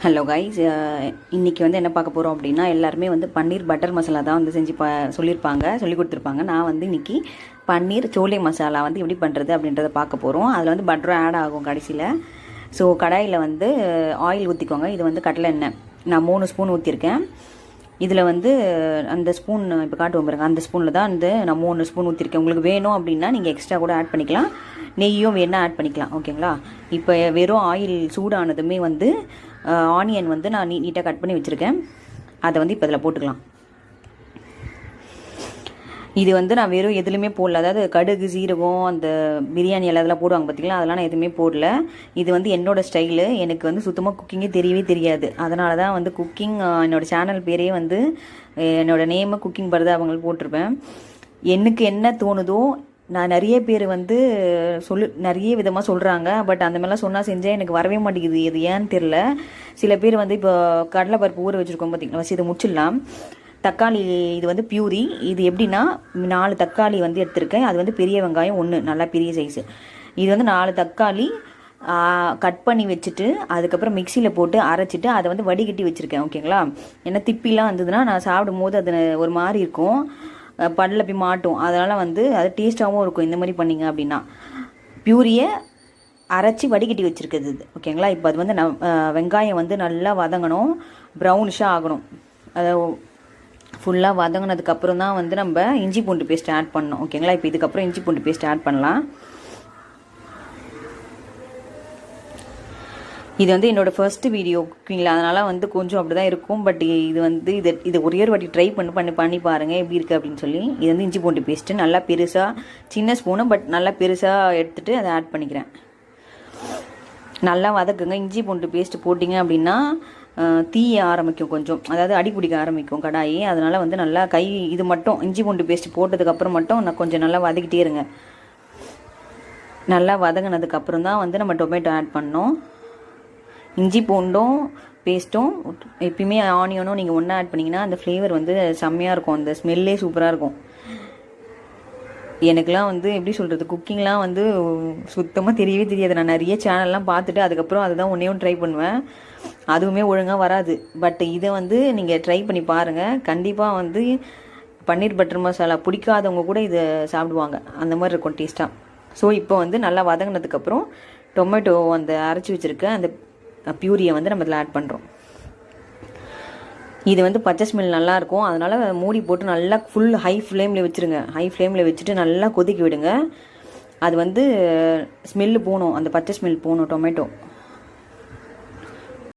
Hello guys, இன்றைக்கி வந்து என்ன பார்க்க போகிறோம் அப்படின்னா, எல்லாருமே வந்து பன்னீர் பட்டர் மசாலா தான் வந்து செஞ்சு சொல்லி கொடுத்துருப்பாங்க. நான் வந்து இன்றைக்கி பன்னீர் சோலை மசாலா வந்து எப்படி பண்ணுறது அப்படின்றத பார்க்க போகிறோம். அதில் வந்து பட்டரும் ஆட் ஆகும் கடைசியில். ஸோ கடாயில் வந்து ஆயில் ஊற்றிக்கோங்க. இது வந்து கடலை எண்ணெய் நான் 3 ஸ்பூன் ஊற்றிருக்கேன். இதில் வந்து அந்த ஸ்பூன் இப்போ காட்டுவோம் பாருங்க, அந்த ஸ்பூனில் தான் வந்து நான் 3 ஸ்பூன் ஊற்றிருக்கேன். உங்களுக்கு வேணும் அப்படின்னா நீங்கள் எக்ஸ்ட்ரா கூட ஆட் பண்ணிக்கலாம், நெய்யும் வேணால் ஆட் பண்ணிக்கலாம். ஓகேங்களா? இப்போ வெறும் ஆயில் சூடானதுமே வந்து ஆனியன் வந்து நான் நீட்டாக கட் பண்ணி வச்சுருக்கேன். அதை வந்து இப்போ இதில் போட்டுக்கலாம். இது வந்து நான் வெறும் எதுலையுமே போடல, அதாவது கடுகு சீரகம் அந்த பிரியாணி அதெல்லாம் போடுவாங்க பார்த்தீங்களா, அதெல்லாம் நான் எதுவுமே போடல. இது வந்து என்னோடய ஸ்டைலு. எனக்கு வந்து சுத்தமாக குக்கிங்கே தெரியவே தெரியாது. அதனால தான் வந்து குக்கிங் என்னோடய சேனல் பேரே வந்து என்னோடய நேமை குக்கிங் பரதா அவங்களுக்கு போட்டிருப்பேன். எனக்கு என்ன தோணுதோ, நான் நிறைய பேர் வந்து நிறைய விதமாக சொல்கிறாங்க. பட் அந்த மாதிரிலாம் சொன்னால் செஞ்சால் எனக்கு வரவே மாட்டேங்குது. இது ஏன்னு தெரில. சில பேர் வந்து இப்போ கடலை பருப்பு ஊற வச்சுருக்கோம் பார்த்தீங்களா, வச்சு இதை முடிச்சிடலாம். தக்காளி இது வந்து பியூரி. இது எப்படின்னா 4 தக்காளி வந்து எடுத்திருக்கேன். அது வந்து பெரிய வெங்காயம் 1 நல்லா பெரிய சைஸு. இது வந்து 4 தக்காளி கட் பண்ணி வச்சுட்டு அதுக்கப்புறம் மிக்சியில் போட்டு அரைச்சிட்டு அதை வந்து வடிகட்டி வச்சுருக்கேன். ஓகேங்களா? ஏன்னா திப்பிலாம் வந்ததுன்னா நான் சாப்பிடும் போது அது ஒரு மாதிரி இருக்கும், பல்ல போய் மாட்டும். அதனால் வந்து அது டேஸ்ட்டாகவும் இருக்கும் இந்த மாதிரி பண்ணிங்க அப்படின்னா. பியூரியை அரைச்சி வடிகட்டி வச்சுருக்குது இது. ஓகேங்களா? இப்போ அது வந்து வெங்காயம் வந்து நல்லா வதங்கணும், ப்ரௌனிஷாக ஆகணும். அதை ஃபுல்லாக வதங்கினதுக்கப்புறம் தான் வந்து நம்ம இஞ்சி பூண்டு பேஸ்ட் ஆட் பண்ணணும். ஓகேங்களா? இப்போ இதுக்கப்புறம் இஞ்சி பூண்டு பேஸ்ட் ஆட் பண்ணலாம். இது வந்து என்னோடய ஃபர்ஸ்ட் வீடியோ குக்கிங்கில், அதனால் வந்து கொஞ்சம் அப்படி தான் இருக்கும். பட் இது வந்து இதை ஒரே ஒரு வாட்டி ட்ரை பண்ணி பாருங்கள் எப்படி இருக்குது அப்படின்னு சொல்லி. இது வந்து இஞ்சி பூண்டு பேஸ்ட்டு நல்லா பெருசாக, சின்ன ஸ்பூனு பட் நல்லா பெருசாக எடுத்துகிட்டு அதை ஆட் பண்ணிக்கிறேன். நல்லா வதக்குங்க. இஞ்சி பூண்டு பேஸ்ட்டு போட்டிங்க அப்படின்னா தீய ஆரம்பிக்கும் கொஞ்சம், அதாவது அடி பிடிக்க ஆரம்பிக்கும் கடாயி. அதனால் வந்து நல்லா இது மட்டும் இஞ்சி பூண்டு பேஸ்ட்டு போட்டதுக்கப்புறம் மட்டும் நான் கொஞ்சம் நல்லா வதக்கிட்டே இருங்க. நல்லா வதங்கினதுக்கப்புறம் தான் வந்து நம்ம டொமேட்டோ ஆட் பண்ணோம். இஞ்சி பூண்டும் பேஸ்ட்டும் எப்பயுமே ஆனியனும் நீங்கள் ஒன்றா ஆட் பண்ணிங்கன்னா அந்த ஃப்ளேவர் வந்து செம்மையாக இருக்கும், அந்த ஸ்மெல்லே சூப்பராக இருக்கும். எனக்குலாம் வந்து எப்படி சொல்கிறது, குக்கிங்லாம் வந்து சுத்தமாக தெரியவே தெரியாது. நான் நிறைய சேனல்லாம் பார்த்துட்டு அதுக்கப்புறம் அதுதான் ஒன்றையும் ட்ரை பண்ணுவேன். அதுவுமே ஒழுங்காக வராது. பட் இதை வந்து நீங்கள் ட்ரை பண்ணி பாருங்கள். கண்டிப்பாக வந்து பன்னீர் பட்டர் மசாலா பிடிக்காதவங்க கூட இதை சாப்பிடுவாங்க, அந்த மாதிரி இருக்கும் டேஸ்ட்டாக. ஸோ இப்போ வந்து நல்லா வதங்கினதுக்கப்புறம் டொமேட்டோ அந்த அரைச்சி வச்சுருக்க அந்த பியூரியை வந்து நம்ம இதில் ஆட் பண்ணுறோம். இது வந்து பச்சை ஸ்மெல் நல்லாயிருக்கும். அதனால் மூடி போட்டு நல்லா ஹை ஃப்ளேமில் வச்சுருங்க. ஹை ஃப்ளேமில் வச்சுட்டு நல்லா கொதிக்க விடுங்க. அது வந்து ஸ்மெல்லு போகணும், அந்த பச்சை ஸ்மெல் போகணும் டொமேட்டோ.